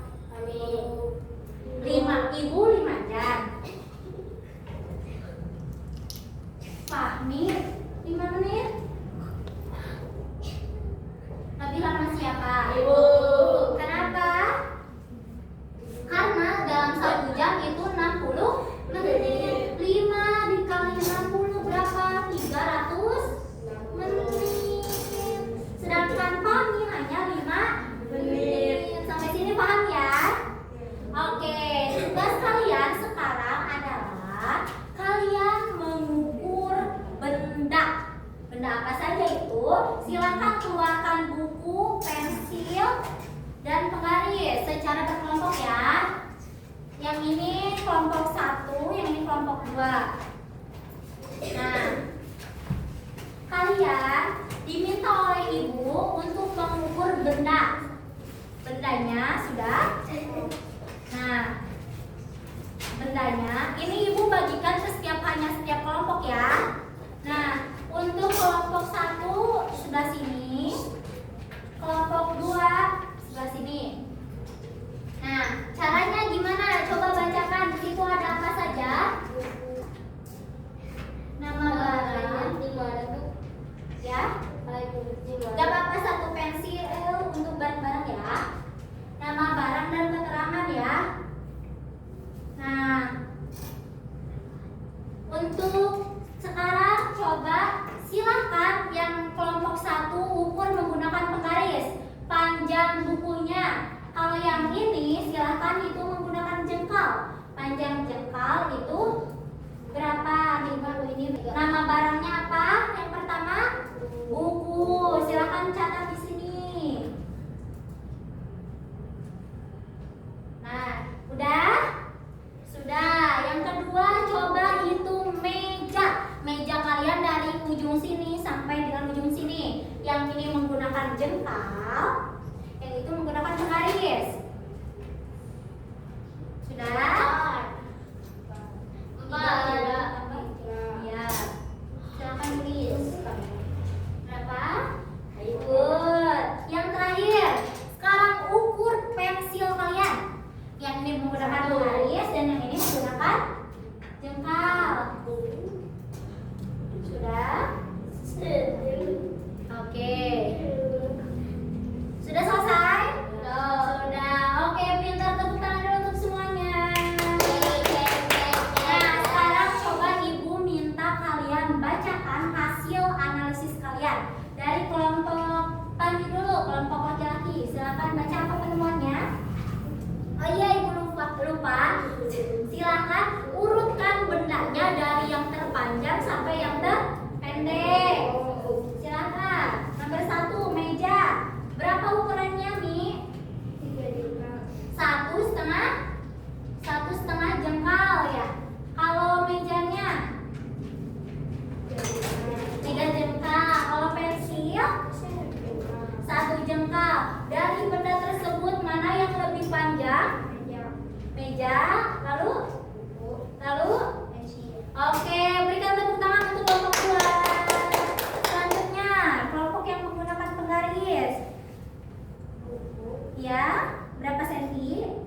Ibu 5 jam, Fahmi 5 menit. Lebih lama siapa? Ibu. Kenapa? Karena dalam 1 jam itu 60 menit. 5 dikali 60 berapa? 300 menit. Sedangkan Fahmi hanya 5 menit. Sampai sini paham ya? Oke, tugas kalian sekarang adalah kalian mengukur benda. Benda apa saja itu? Silakan keluarkan buku, pensil, dan penggaris secara berkelompok ya. Yang ini kelompok 1, yang ini kelompok 2. Nah, kalian diminta oleh ibu untuk mengukur benda. Bendanya sudah? Nah, bendanya ini ibu bagikan ke setiap kelompok ya. Nah, untuk kelompok 1 sebelah sini, kelompok 2 sebelah sini. Nah, caranya gimana? Coba bacakan. Di situ ada apa saja? Nama barang, ya. Gak apa-apa, 1 pensil untuk barang-barang ya. Nama barang dan keterangan ya. Nah, untuk sekarang coba silahkan yang kelompok 1 ukur menggunakan penggaris panjang bukunya. Kalau yang ini silahkan itu menggunakan jengkal. Panjang jengkal itu berapa? Nih baru ini. Nama barangnya apa? Yang pertama buku. Silahkan catat di sini. Nah, udah? Sudah. Yang kedua coba hitung meja. Meja kalian dari ujung sini sampai dengan ujung sini. Yang ini menggunakan jengkal, yang itu menggunakan penggaris. Sudah? 4. Ya. Silakan tulis. Berapa? Good. Yang terakhir, sekarang ukur pensil kalian. Yang ini menggunakan penggaris dan yang ini menggunakan jengkal. Sudah? Oke. Sudah selesai? Sudah. Oke, pintar, tepuk tangan dulu untuk semuanya. Nah, sekarang coba ibu minta kalian bacakan hasil analisis kalian dari kelompok Tani dulu, kelompok laki-laki. Silakan baca apa penemuannya. Oh iya, ibu lupa. Silakan urutkan bendanya dari yang terpanjang sampai yang terpendek. Silakan. Nomor 1, meja. Berapa ukurannya, Mi? 1,5 jengkal ya. Kalau mejanya 3 jengkal. Kalau pensil 1 jengkal. Dari benda tersebut mana yang lebih panjang? Meja. Lalu? Oke, berikan tepuk tangan untuk kelompok 2. Selanjutnya, kelompok yang menggunakan penggaris. Ya, berapa senti?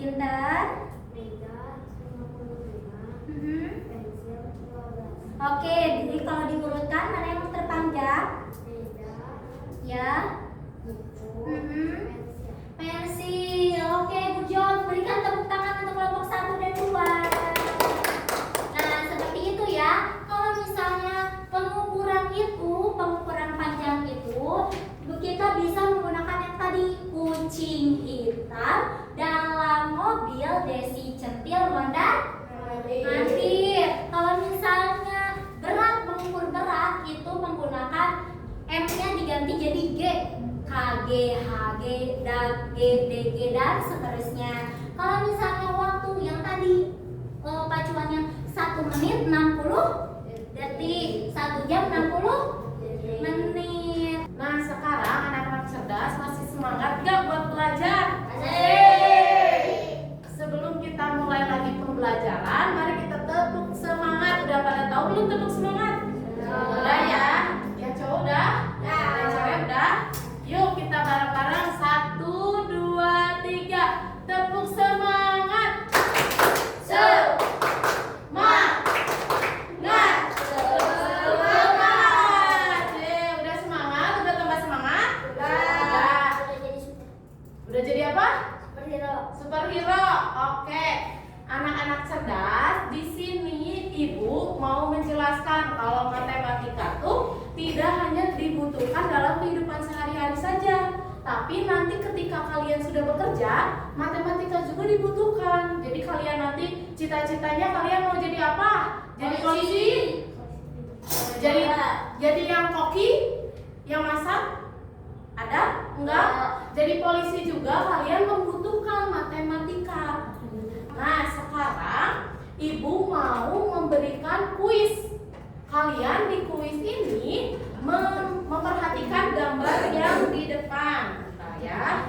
Pintar. Oke, jadi kalau diurutkan mana yang terpanjang? Ya. Pensil. Oke, good job. Berikan tepuk tangan untuk kelompok 1 dan 2. dan seterusnya. Kalau misalnya waktu yang tadi pacuannya 1 menit 60 detik, 1 jam 60 menit. Nah, sekarang anak-anak cerdas masih semangat gak buat belajar? Sebelum kita mulai lagi pembelajaran, mari kita tepuk semangat. Udah pada tahu belum tepuk semangat? Udah ya? Yang cowok udah? Yang cewek udah? Yuk kita bareng-bareng 1, 2, 3. Tepuk semangat. Semangat. Udah semangat? Udah tambah semangat? Udah jadi apa? Superhero. Oke. Anak-anak cerdas, di sini Ibu mau menjelaskan kalau matematika tuh tidak hanya dibutuhkan dalam kehidupan sehari-hari saja, tapi nanti ketika kalian sudah bekerja, matematika juga dibutuhkan. Jadi kalian nanti cita-citanya kalian mau jadi apa? Jadi polisi? Jadi yang koki? Yang masak? Ada? Enggak? Jadi polisi juga kalian membutuhkan matematika. Nah, sekarang Ibu mau memberikan kuis. Kalian di kuis ini memperhatikan gambar yang di depan. Nah, ya.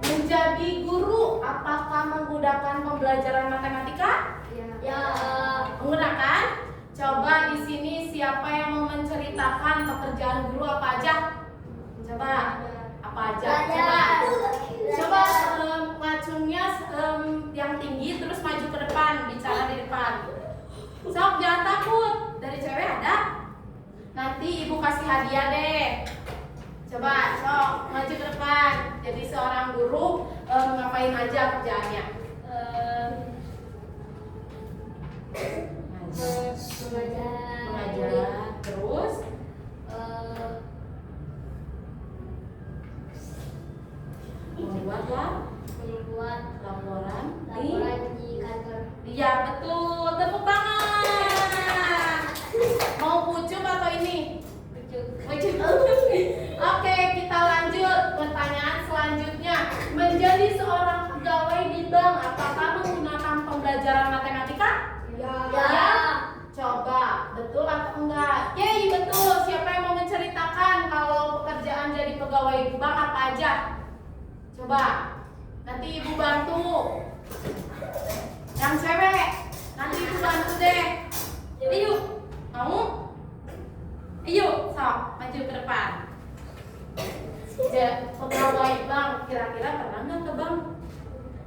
Menjadi guru, apakah menggunakan pembelajaran matematika? Ya. Menggunakan? Coba di sini siapa yang mau menceritakan pekerjaan guru apa aja? Coba apa aja? Coba ngacungnya yang tinggi terus maju ke depan, bicara di depan. Sok jangan takut. Dari cewek ada? Nanti Ibu kasih hadiah deh. Coba sok maju ke depan. Jadi seorang guru ngapain aja kerjaannya? Mengajar. Terus membuat laporan di kantor. Iya betul, tepuk tangan. Mau pucuk atau ini? Pucuk. Oke, kita lanjut. Pertanyaan selanjutnya, menjadi seorang pegawai di bank, apakah menggunakan pembelajaran matematika? Ya. Coba, betul atau enggak? Yeay, betul. Siapa yang mau menceritakan kalau pekerjaan jadi pegawai bank apa aja? Coba, nanti Ibu bantu. Yang cewek, nanti Ibu bantu deh. Ayo, mau? Ayo, sok, maju ke depan. Pegawai bank, kira-kira pernah nggak ke bank?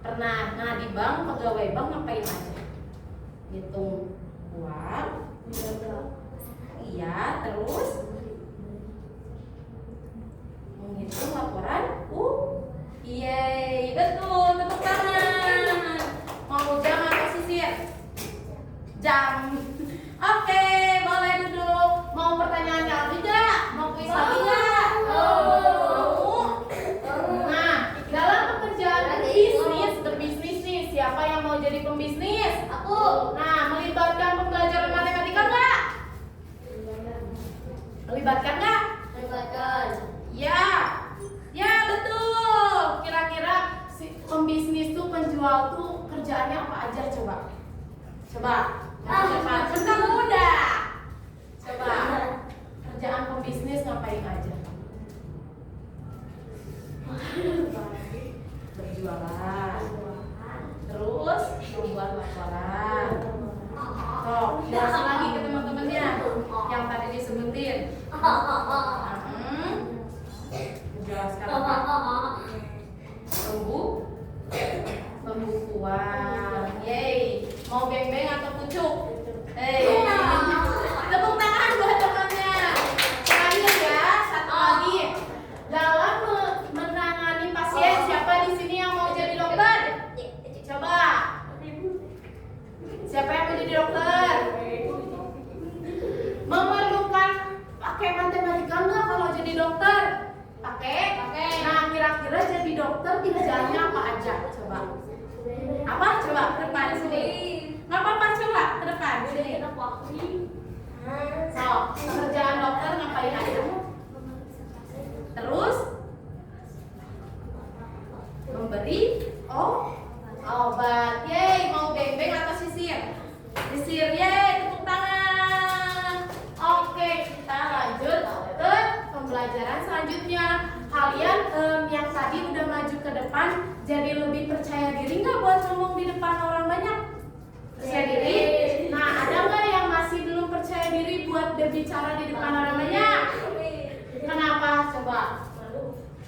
Pernah. Nah, di bank, pegawai bank ngapain aja? Hitung uang. Iya, terus menghitung laporan. Yeay, betul, tepuk tangan. Mau jam atau sisir? Jam. Oke, boleh duduk. Mau pertanyaan lagi nggak? Mau kuis lagi nggak? Mau? Nah, dalam pekerjaan berbisnis nih, siapa yang mau jadi pembisnis? Aku. Nah, melibatkan pembelajaran matematika nggak? Melibatkan nggak? Melibatkan. Ya betul. Kira-kira si pembisnis tuh, penjual tuh kerjaannya apa aja coba? Cepat, kan mudah. Coba, kerjaan pembisnis ngapain aja? Berjualan. Terus membuat laporan. Jelasin lagi ke teman-temannya yang tadi disebutin. Jelaskan apa? Pembukuan. Yeay. Mau beng-beng atau pucuk? Tepuk tangan buat temannya. Terakhir ya, satu lagi. Dalam menangani pasien, siapa di sini yang mau jadi dokter? Coba. Siapa yang mau jadi dokter? Memerlukan pakai matematika nggak kalau jadi dokter? Pakai. Nah, kira-kira jadi dokter kerjaannya apa aja? Coba. Apa? Coba ke depan sini. Nggak apa-apa, coba ke depan sini. So, pekerjaan dokter ngapain aja? Terus memberi obat. Yeay, mau beng-beng atau sisir? Sisir, yeay, tepuk tangan. Oke, kita lanjut ke pembelajaran selanjutnya. Kalian yang tadi udah maju ke depan, jadi lebih percaya diri nggak buat ngomong di depan orang banyak? Percaya diri? Nah, ada nggak yang masih belum percaya diri buat berbicara di depan orang banyak? Kenapa? Coba.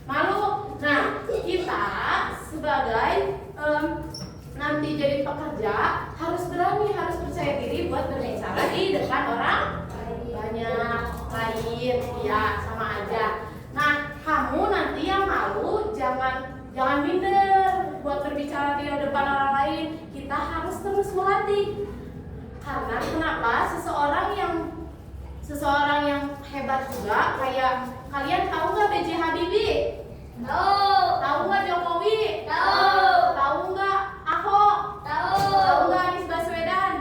Malu. Nah, kita sebagai nanti jadi pekerja harus berani, harus percaya diri buat berbicara di depan orang banyak. Lain, ya sama aja. Nah, kamu nanti yang malu jangan minder buat berbicara di depan orang lain. Kita harus terus melatih. Karena kenapa? Seseorang yang hebat juga, kayak kalian tahu nggak B.J. Habibie? Tahu nggak Jokowi? Tahu nggak Ahok? Tahu nggak Anies Baswedan?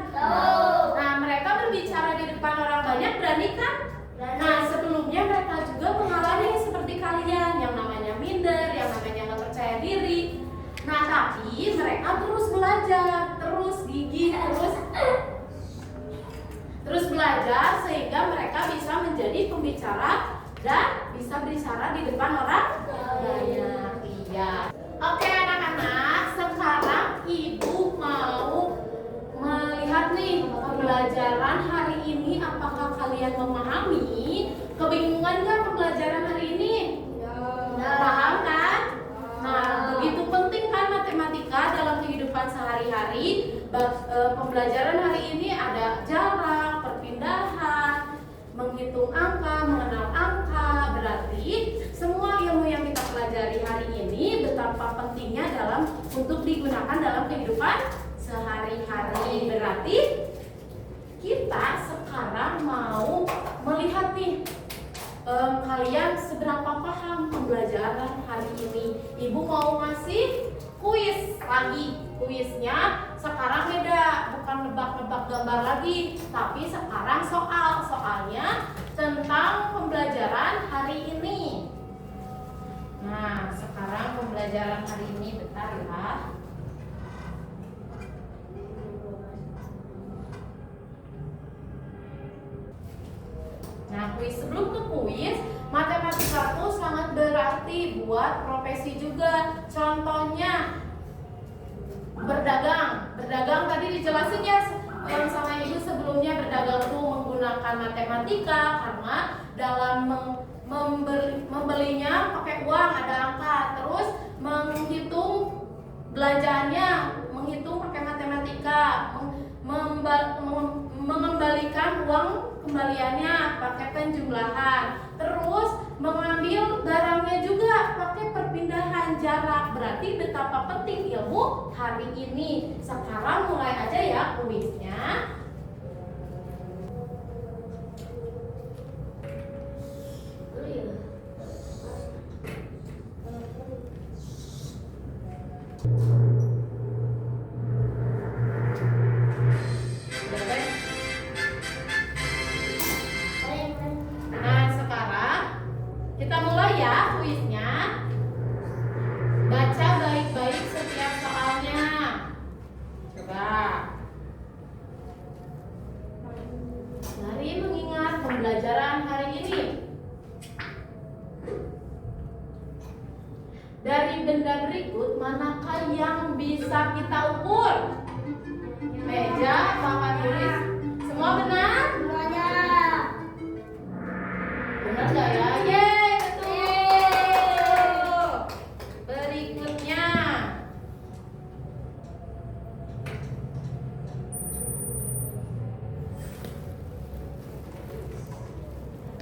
Nah, mereka berbicara di depan orang banyak, berani kan? Nah, sebelumnya mereka juga mengalami seperti kalian, yang namanya minder, yang namanya nggak percaya diri. Nah, tapi mereka terus belajar, terus gigih, terus belajar sehingga mereka bisa menjadi pembicara dan bisa bicara di depan orang banyak. Iya. Oke anak-anak, sekarang ibu mau melihat nih pembelajaran hari ini. Apakah kalian memahami? Kebingungan nggak pembelajaran hari ini? Paham kan? Nah, begitu penting kan matematika dalam kehidupan sehari-hari. Pembelajaran hari ini ada jarak, perpindahan, menghitung angka, mengenal angka. Berarti semua ilmu yang kita pelajari hari ini betapa pentingnya untuk digunakan dalam kehidupan sehari-hari. Berarti kita sekarang mau melihat nih kalian seberapa paham pembelajaran hari ini. Ibu mau ngasih kuis lagi. Kuisnya sekarang beda, bukan nebak-nebak gambar lagi, tapi sekarang soalnya tentang pembelajaran hari ini. Nah, sekarang pembelajaran hari ini, bentar ya. Nah, sebelum ke kuis, matematika itu sangat berarti buat profesi juga. Contohnya berdagang tadi dijelasin ya sama ibu sebelumnya. Berdagang itu menggunakan matematika karena dalam membelinya pakai uang, ada angka. Terus menghitung belanjaannya, menghitung pakai matematika. Mengembalikan uang kembaliannya pakai penjumlahan. Terus mengambil barangnya juga pakai perpindahan jarak. Berarti betapa penting ilmu hari ini. Sekarang mulai aja ya kuisnya. Nah, sekarang kita mulai ya kuisnya. Baca baik-baik setiap soalnya. Coba. Mari mengingat pembelajaran hari ini. Dari benda berikut, manakah yang bisa kita ukur? Meja, papan tulis. Semua benar? Benar nggak ya? Yeay, betul. Berikutnya.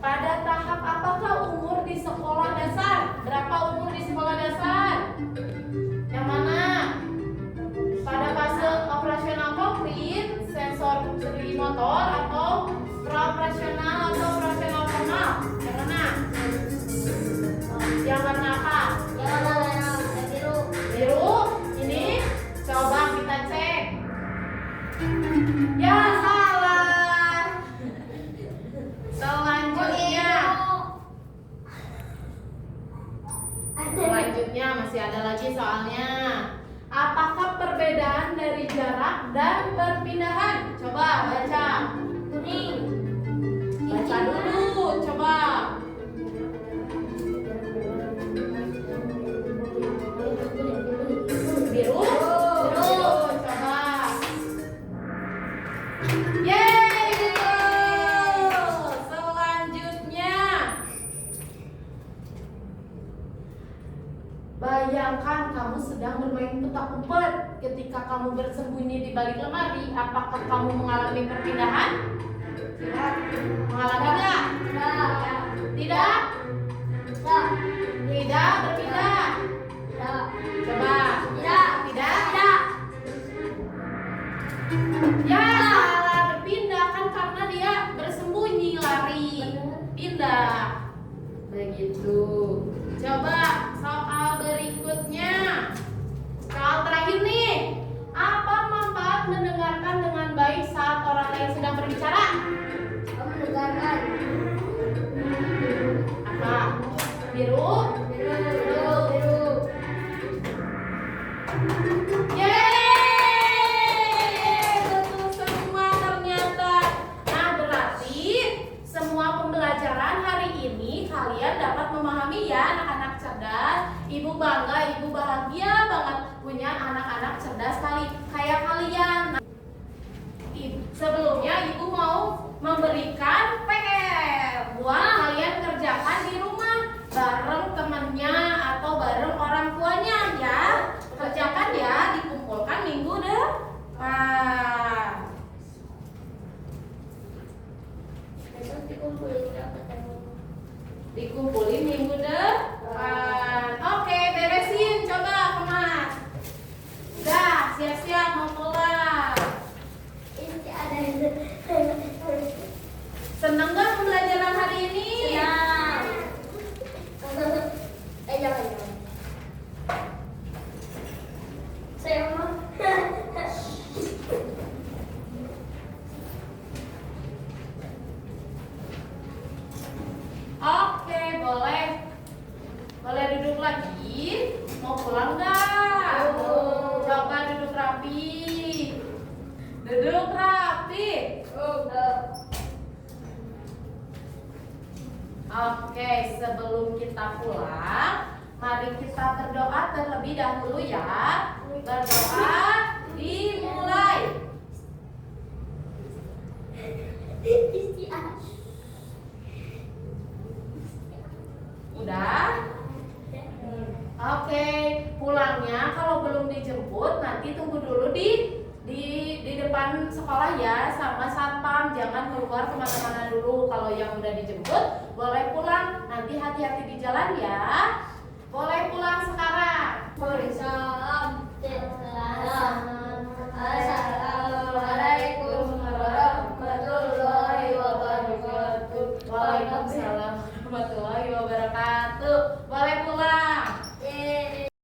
Pada tahap apakah umur di sekolah dasar? Berapa umur di sekolah dasar? Yang mana? Pada fase operasional konkret, sensor sendiri motor, atau selanjutnya masih ada lagi soalnya. Apakah perbedaan dari jarak dan perpindahan? Coba baca. Kuning. Baca dulu, coba. Biru, coba. Yeay, betul. Selanjutnya, bayangkan kamu sedang bermain petak umpet. Ketika kamu bersembunyi di balik lemari, apakah kamu mengalami perpindahan? Mengalami nggak? Tidak? Tidak berpindah. Coba. Tidak. Ya, salah berpindah kan karena dia bersembunyi lari. Pindah. Begitu. Coba soal berikutnya. Soal terakhir nih. Apa manfaat mendengarkan dengan baik saat orang lain sedang berbicara? Mendengarkan. Apa? Biru? Biru. Yeay, betul semua ternyata. Nah, berarti semua pembelajaran hari ini kalian dapat memahami ya, anak-anak cerdas. Ibu bangga, ibu bahagia banget punya anak-anak cerdas kayak kalian. Sebelumnya ibu mau memberikan PR buat kalian kerjakan di rumah bareng temennya atau bareng orang tuanya ya. Kerjakan ya, dikumpulkan minggu depan. Besok dikumpulin berapa teman? Dikumpulin minggu depan. Oke, beresin coba Kemas. Udah, siap-siap mau pulang. Ini ada Seneng gak pembelajaran hari ini? jangan. Saya mau. Oke, boleh. Boleh duduk lagi. Mau pulang nggak? Coba duduk rapi. Duduk rapi. Oke, sebelum kita pulang, mari kita berdoa terlebih dahulu ya. Berdoa dimulai. Udah? Oke, pulangnya kalau belum dijemput nanti tunggu dulu di depan sekolah ya sama satpam, jangan keluar kemana-mana dulu. Kalau yang udah dijemput boleh pulang, nanti hati-hati di jalan ya. Boleh pulang